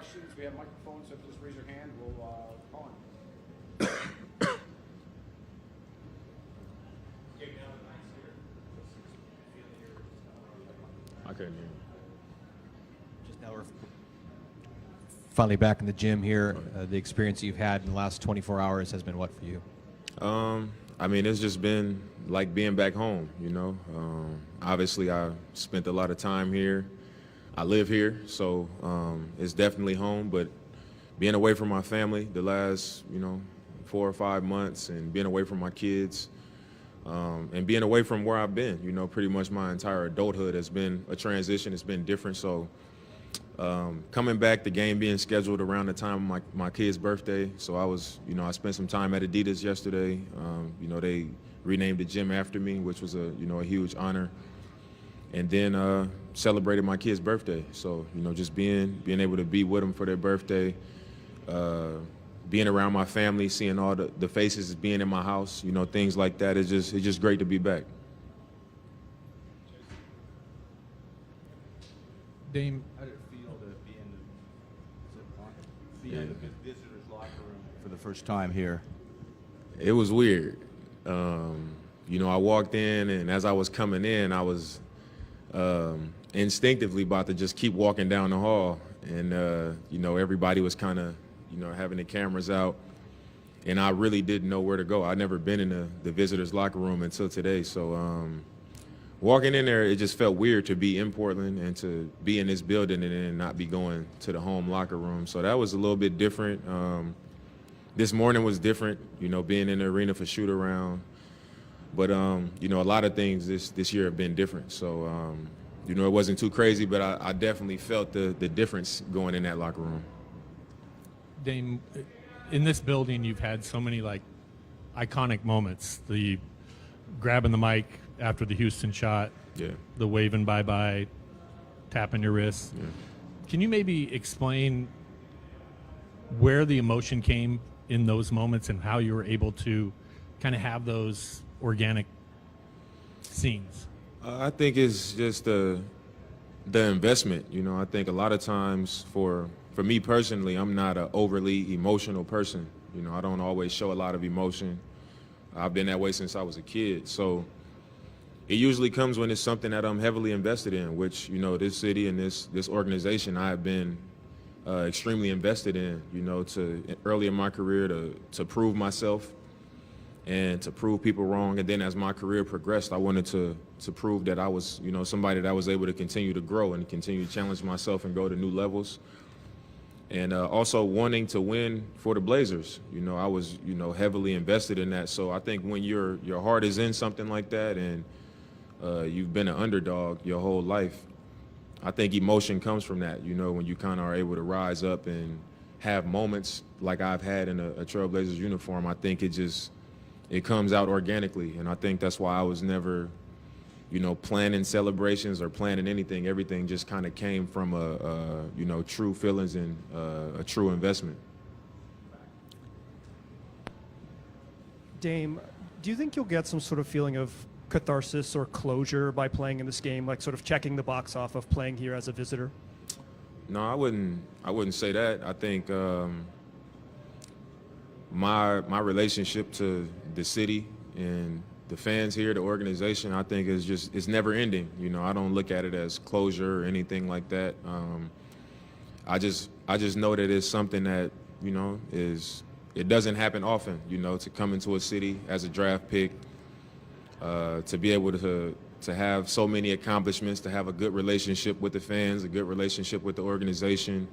questions, we have microphones, so just raise your hand. We'll call on. I couldn't hear you. Just now we're finally back in the gym here. The experience you've had in the last 24 hours has been what for you? I mean, it's just been like being back home, you know. Obviously, I spent a lot of time here. I live here, so it's definitely home. But being away from my family the last, 4 or 5 months, and being away from my kids, and being away from where I've been, pretty much my entire adulthood has been a transition. It's been different. So coming back, the game being scheduled around the time of my kid's birthday. So I spent some time at Adidas yesterday. They renamed the gym after me, which was a huge honor. And then celebrated my kid's birthday. So, just being able to be with them for their birthday, being around my family, seeing all the faces being in my house, things like that. It's just great to be back. Dame, how did it feel to be in the visitors' locker room for the first time here? It was weird. I walked in, and as I was coming in, I was instinctively about to just keep walking down the hall. And, everybody was kind of, having the cameras out. And I really didn't know where to go. I'd never been in the visitors' locker room until today. So walking in there, it just felt weird to be in Portland and to be in this building and then not be going to the home locker room. So that was a little bit different. This morning was different, being in the arena for shoot around. But, a lot of things this year have been different. So, it wasn't too crazy, but I definitely felt the difference going in that locker room. Dame, in this building, you've had so many iconic moments. The grabbing the mic after the Houston shot, Yeah. the waving bye-bye, tapping your wrist. Yeah. Can you maybe explain where the emotion came in those moments and how you were able to kind of have those organic scenes? I think it's just the investment. I think a lot of times for me personally, I'm not an overly emotional person. I don't always show a lot of emotion. I've been that way since I was a kid. So it usually comes when it's something that I'm heavily invested in, which, this city and this organization I have been extremely invested in, early in my career to prove myself and to prove people wrong. And then as my career progressed, I wanted to prove that I was, somebody that was able to continue to grow and continue to challenge myself and go to new levels. And also wanting to win for the Blazers. I was, heavily invested in that. So I think when your heart is in something like that and you've been an underdog your whole life, I think emotion comes from that, when you kind of are able to rise up and have moments like I've had in a Trailblazers uniform. I think it comes out organically. And I think that's why I was never, planning celebrations or planning anything. Everything just kind of came from true feelings and a true investment. Dame, do you think you'll get some sort of feeling of catharsis or closure by playing in this game, like sort of checking the box off of playing here as a visitor? No, I wouldn't say that. I think my relationship to the city and the fans here, the organization, I think it's never ending. I don't look at it as closure or anything like that. I just know that it's something that, it doesn't happen often, to come into a city as a draft pick, to be able to have so many accomplishments, to have a good relationship with the fans, a good relationship with the organization,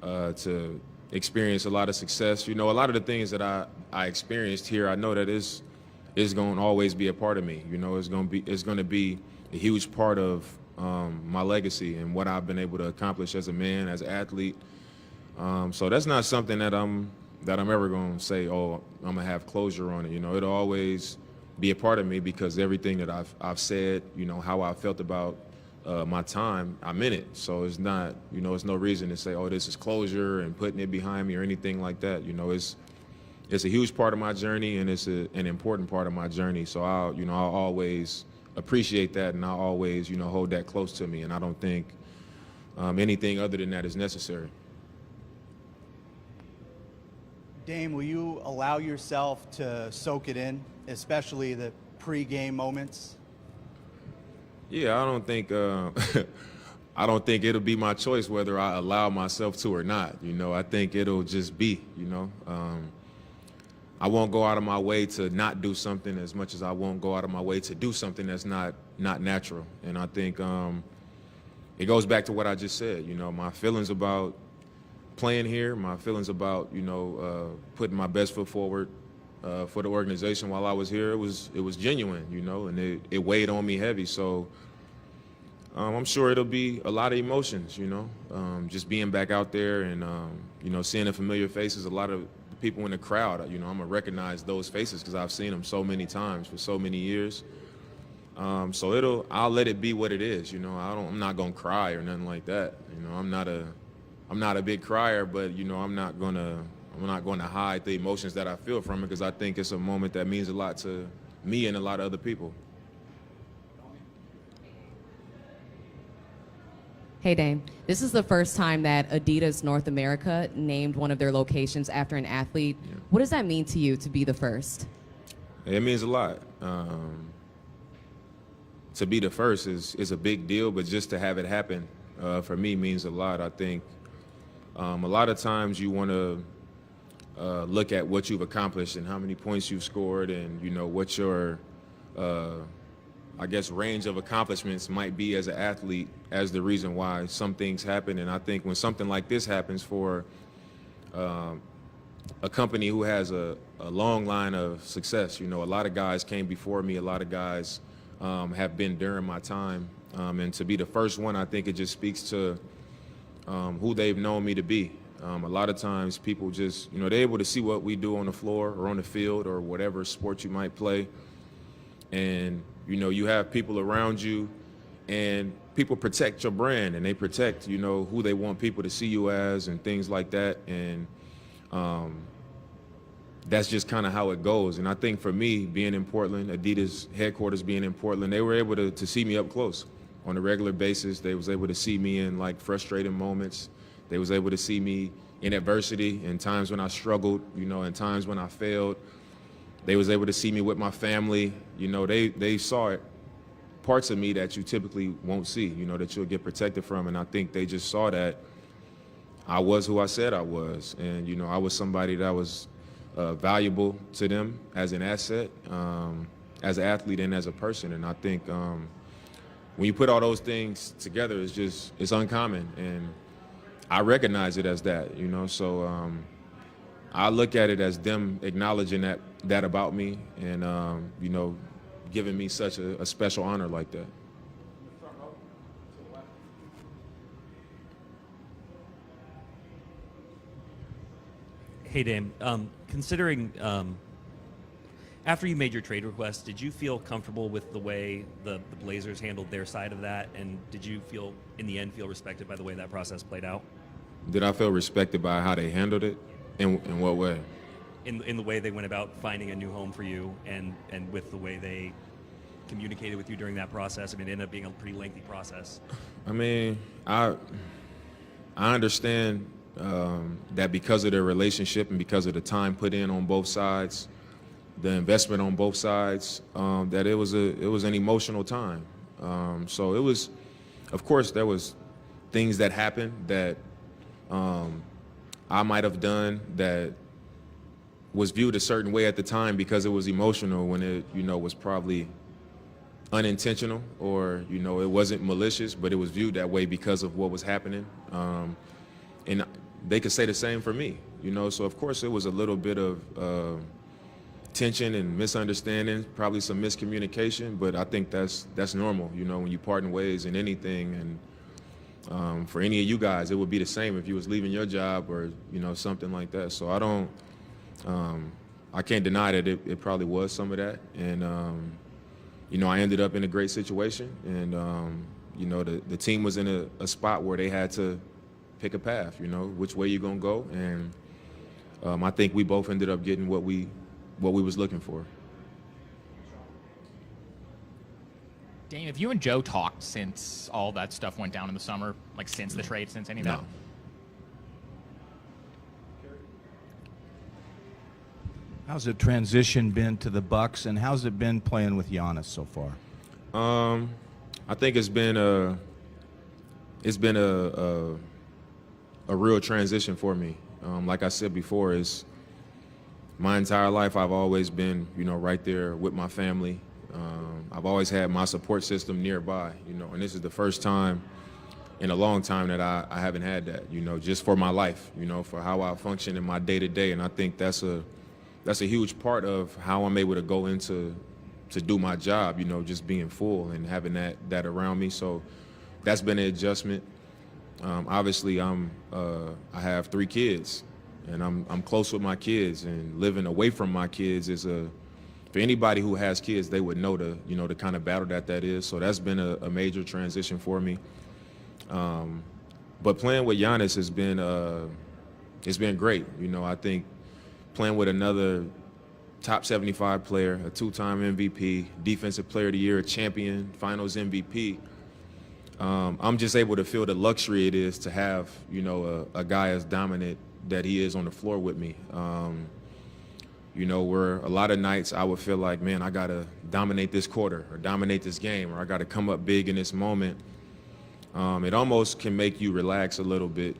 to experience a lot of success. A lot of the things that I experienced here, I know that is going to always be a part of me. It's going to be a huge part of my legacy and what I've been able to accomplish as a man, as an athlete. So that's not something that I'm ever going to say, oh, I'm going to have closure on it. It'll always be a part of me because everything that I've said, how I felt about my time, I'm in it. So it's not, it's no reason to say, oh, this is closure and putting it behind me or anything like that. It's a huge part of my journey and it's an important part of my journey. So I'll always appreciate that and I'll always, hold that close to me. And I don't think anything other than that is necessary. Dame, will you allow yourself to soak it in, especially the pre-game moments? Yeah, I don't think I don't think it'll be my choice whether I allow myself to or not. You know, I think it'll just be. You know, I won't go out of my way to not do something as much as I won't go out of my way to do something that's not natural. And I think it goes back to what I just said. You know, my feelings about playing here, my feelings about putting my best foot forward for the organization while I was here, it was genuine, you know, and it weighed on me heavy. So I'm sure it'll be a lot of emotions, you know, just being back out there and, seeing the familiar faces, a lot of the people in the crowd, you know, I'm going to recognize those faces because I've seen them so many times for so many years. So I'll let it be what it is, you know. I'm not going to cry or nothing like that. You know, I'm not a big crier, but, you know, I'm not going to hide the emotions that I feel from it because I think it's a moment that means a lot to me and a lot of other people. Hey, Dame. This is the first time that Adidas North America named one of their locations after an athlete. Yeah. What does that mean to you to be the first? It means a lot. To be the first is a big deal, but just to have it happen for me means a lot. I think a lot of times you want to look at what you've accomplished and how many points you've scored and, you know, what your, range of accomplishments might be as an athlete as the reason why some things happen. And I think when something like this happens for a company who has a long line of success, you know, a lot of guys came before me, a lot of guys have been during my time. And to be the first one, I think it just speaks to who they've known me to be. A lot of times people just, you know, they're able to see what we do on the floor or on the field or whatever sport you might play. And, you know, you have people around you and people protect your brand and they protect, you know, who they want people to see you as and things like that. And that's just kind of how it goes. And I think for me, being in Portland, Adidas headquarters being in Portland, they were able to see me up close on a regular basis. They was able to see me in like frustrating moments. They was able to see me in adversity, in times when I struggled, you know, in times when I failed. They was able to see me with my family. You know, they saw it, parts of me that you typically won't see, you know, that you'll get protected from. And I think they just saw that I was who I said I was. And, you know, I was somebody that was valuable to them as an asset, as an athlete and as a person. And I think when you put all those things together, it's uncommon. And I recognize it as that, you know, so I look at it as them acknowledging that about me and, you know, giving me such a special honor like that. Hey, Dame, considering after you made your trade request, did you feel comfortable with the way the Blazers handled their side of that? And did you in the end, feel respected by the way that process played out? Did I feel respected by how they handled it? In what way? In the way they went about finding a new home for you and with the way they communicated with you during that process. I mean, it ended up being a pretty lengthy process. I mean, I understand that because of their relationship and because of the time put in on both sides, the investment on both sides, that it was an emotional time. So it was, of course, there was things that happened that I might have done that was viewed a certain way at the time because it was emotional when it, you know, was probably unintentional or, you know, it wasn't malicious, but it was viewed that way because of what was happening. And they could say the same for me, you know, so of course it was a little bit of tension and misunderstanding, probably some miscommunication, but I think that's normal, you know, when you part in ways in anything. And for any of you guys, it would be the same if you was leaving your job or, you know, something like that. So I can't deny that it probably was some of that. And, you know, I ended up in a great situation. And, you know, the team was in a spot where they had to pick a path, you know, which way you're going to go. And I think we both ended up getting what we was looking for. Dame, have you and Joe talked since all that stuff went down in the summer, like since the trade, since any of that? How's the transition been to the Bucks, and how's it been playing with Giannis so far? I think it's been a real transition for me. Like I said before, is my entire life I've always been, right there with my family. I've always had my support system nearby, and this is the first time in a long time that I haven't had that, just for my life, for how I function in my day-to-day. And I think that's a huge part of how I'm able to go into to do my job, just being full and having that around me. So that's been an adjustment. Obviously, I have 3 kids, and I'm close with my kids, and living away from my kids is for anybody who has kids, they would know the kind of battle that is. So that's been a major transition for me. But playing with Giannis has been it's been great. I think playing with another top 75 player, a 2-time MVP, Defensive Player of the Year, a champion, Finals MVP. I'm just able to feel the luxury it is to have, a guy as dominant that he is on the floor with me. Where a lot of nights I would feel like, man, I got to dominate this quarter or dominate this game, or I got to come up big in this moment. It almost can make you relax a little bit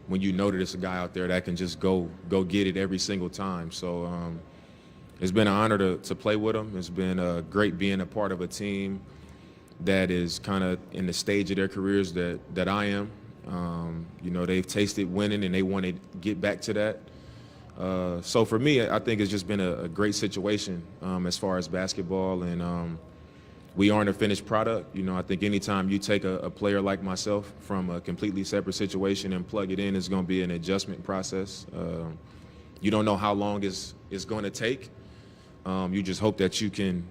when you know that it's a guy out there that can just go get it every single time. So it's been an honor to play with him. It's been great being a part of a team that is kind of in the stage of their careers that I am. They've tasted winning and they want to get back to that. So for me, I think it's just been a great situation as far as basketball, and we aren't a finished product. I think anytime you take a player like myself from a completely separate situation and plug it in, it's going to be an adjustment process. You don't know how long it's going to take. You just hope that you can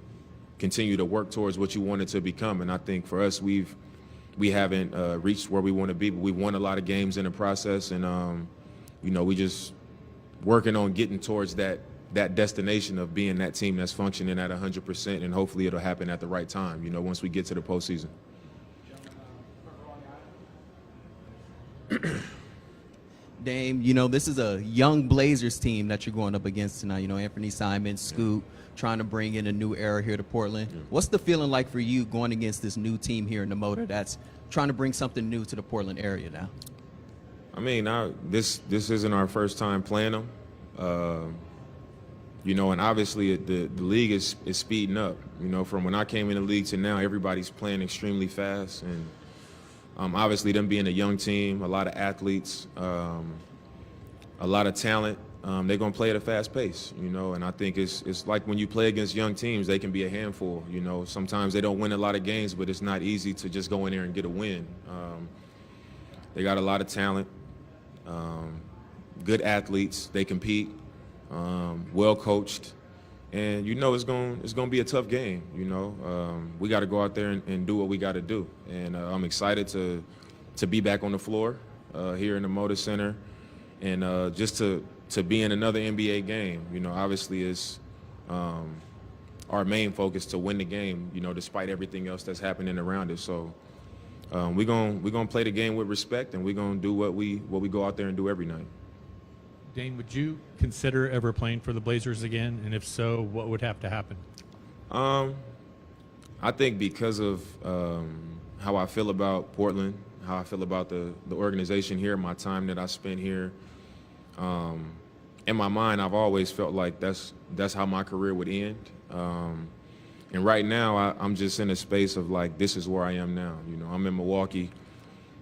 continue to work towards what you want it to become. And I think for us, we haven't reached where we want to be, but we won a lot of games in the process, and we just working on getting towards that destination of being that team that's functioning at 100%, and hopefully it'll happen at the right time, once we get to the postseason. Dame, this is a young Blazers team that you're going up against tonight. Anthony Simons, Scoot, trying to bring in a new era here to Portland. Yeah. What's the feeling like for you going against this new team here in the Moda that's trying to bring something new to the Portland area now? I mean, this isn't our first time playing them. And obviously the league is speeding up. From when I came in the league to now, everybody's playing extremely fast. And obviously them being a young team, a lot of athletes, a lot of talent, they're going to play at a fast pace, and I think it's like when you play against young teams, they can be a handful. Sometimes they don't win a lot of games, but it's not easy to just go in there and get a win. They got a lot of talent, good athletes, they compete. Well coached, and it's going to be a tough game. We got to go out there and do what we got to do, and I'm excited to be back on the floor here in the Moda Center, and just to be in another NBA game. Obviously it's our main focus to win the game. Despite everything else that's happening around us. So we're gonna play the game with respect, and we're gonna do what we go out there and do every night. Dane, would you consider ever playing for the Blazers again? And if so, what would have to happen? I think because of how I feel about Portland, how I feel about the organization here, my time that I spent here, in my mind, I've always felt like that's how my career would end. And right now, I'm just in a space of like, this is where I am now. I'm in Milwaukee.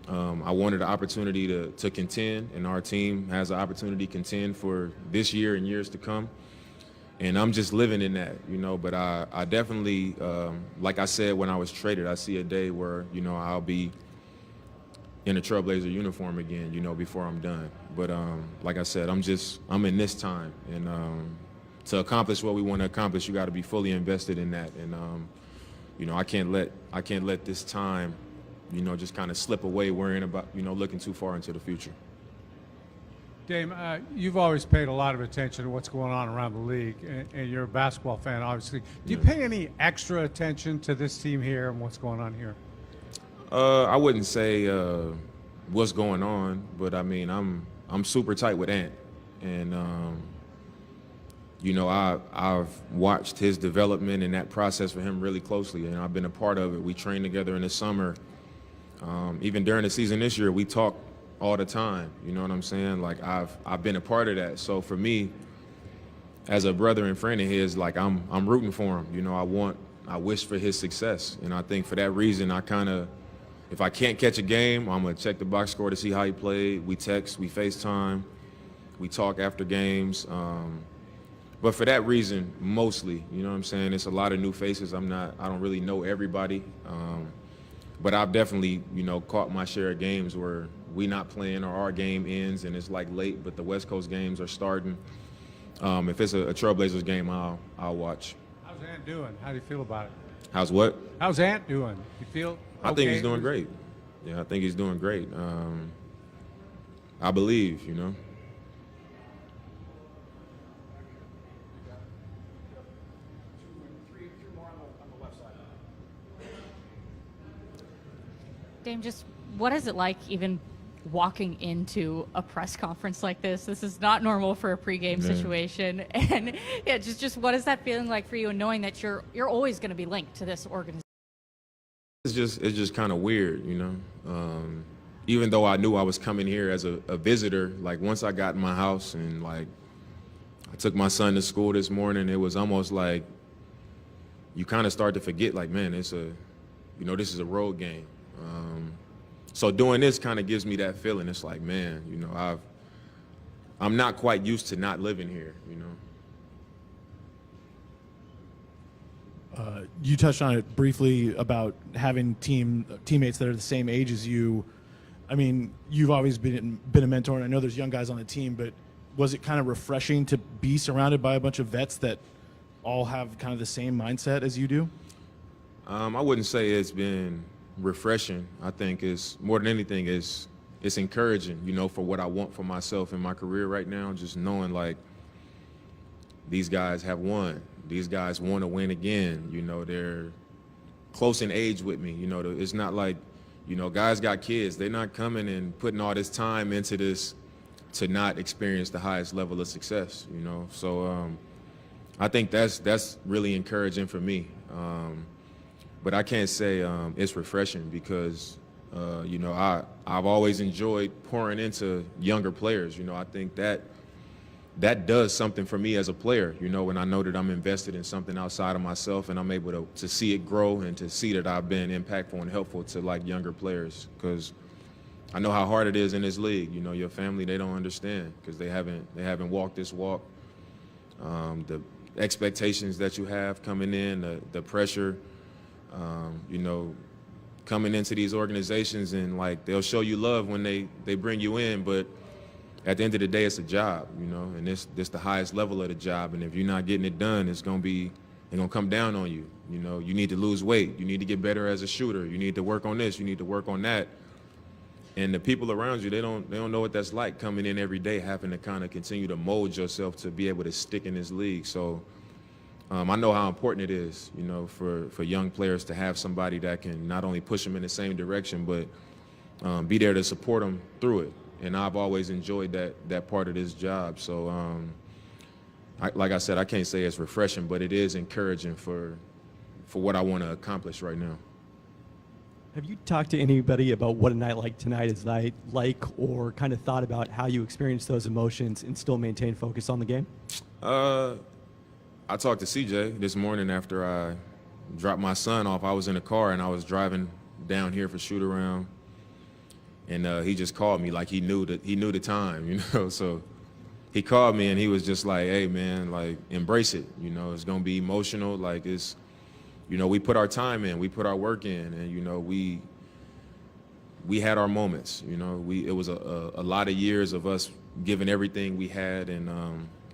I wanted the opportunity to contend, and our team has the opportunity to contend for this year and years to come. And I'm just living in that, but I definitely, like I said when I was traded, I see a day where, I'll be in a Trailblazer uniform again, before I'm done. But like I said, I'm in this time. And to accomplish what we want to accomplish, you got to be fully invested in that. And, I can't let this time, just kind of slip away worrying about, looking too far into the future. Dame, you've always paid a lot of attention to what's going on around the league, and you're a basketball fan, obviously. Do you pay any extra attention to this team here and what's going on here? I wouldn't say what's going on, but I mean, I'm super tight with Ant, and you know, I've watched his development and that process for him really closely, and I've been a part of it. We trained together in the summer. Even during the season this year, we talk all the time. You know what I'm saying? Like I've been a part of that. So for me, as a brother and friend of his, like I'm rooting for him. You know, I wish for his success, and I think for that reason, if I can't catch a game, I'm gonna check the box score to see how he played. We text, we FaceTime, we talk after games. But for that reason, mostly, you know what I'm saying? It's a lot of new faces. I don't really know everybody. But I've definitely, you know, caught my share of games where we not playing or our game ends and it's like late, but the West Coast games are starting. If it's a Trailblazers game, I'll watch. How's Ant doing? How do you feel about it? How's what? How's Ant doing? You feel okay? I think he's doing great. Yeah, I think he's doing great. I believe, you know. Three more on the left side. Dame, just what is it like even walking into a press conference like this? This is not normal for a pregame situation. And yeah, just what is that feeling like for you, and knowing that you're always going to be linked to this organization? It's just kind of weird, you know. Even though I knew I was coming here as a visitor, like once I got in my house and like I took my son to school this morning, it was almost like you kind of start to forget, like, man, this is a road game. So doing this kind of gives me that feeling. It's like, man, you know, I'm not quite used to not living here, you know. You touched on it briefly about having teammates that are the same age as you. I mean, you've always been a mentor, and I know there's young guys on the team, but was it kind of refreshing to be surrounded by a bunch of vets that all have kind of the same mindset as you do? I wouldn't say it's been refreshing. I think it's more than anything it's encouraging, you know, for what I want for myself in my career right now. Just knowing like these guys have won. These guys want to win again. You know, they're close in age with me. You know, it's not like, you know, guys got kids. They're not coming and putting all this time into this to not experience the highest level of success, you know. So I think that's really encouraging for me. But I can't say it's refreshing because, you know, I've always enjoyed pouring into younger players. You know, I think that does something for me as a player, you know, when I know that I'm invested in something outside of myself and I'm able to see it grow and to see that I've been impactful and helpful to like younger players, because I know how hard it is in this league. You know, your family, they don't understand because they haven't walked this walk. The expectations that you have coming in, the pressure, you know, coming into these organizations, and like they'll show you love when they bring you in, but at the end of the day, it's a job, you know, and this the highest level of the job. And if you're not getting it done, they're gonna come down on you. You know, you need to lose weight. You need to get better as a shooter. You need to work on this. You need to work on that. And the people around you, they don't know what that's like, coming in every day, having to kind of continue to mold yourself to be able to stick in this league. So I know how important it is, you know, for young players to have somebody that can not only push them in the same direction, but be there to support them through it. And I've always enjoyed that part of this job. So like I said, I can't say it's refreshing, but it is encouraging for what I want to accomplish right now. Have you talked to anybody about what a night like tonight is like, or kind of thought about how you experience those emotions and still maintain focus on the game? I talked to CJ this morning after I dropped my son off. I was in a car and I was driving down here for shoot around, and he just called me like he knew the time, you know. So he called me and he was just like, "Hey man, like embrace it. You know, it's gonna be emotional. Like it's." You know, we put our time in, we put our work in, and, you know, we had our moments, you know. It was a lot of years of us giving everything we had, and,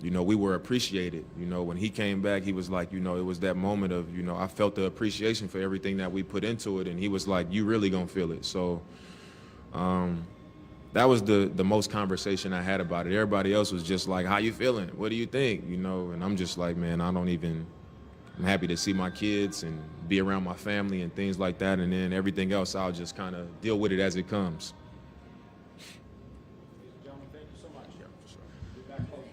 you know, we were appreciated. You know, when he came back, he was like, you know, it was that moment of, you know, I felt the appreciation for everything that we put into it, and he was like, you really gonna feel it. So that was the most conversation I had about it. Everybody else was just like, how you feeling? What do you think? You know, and I'm just like, man, I'm happy to see my kids and be around my family and things like that, and then everything else, I'll just kind of deal with it as it comes. Ladies and gentlemen, thank you so much. Yeah, for sure. Be back close.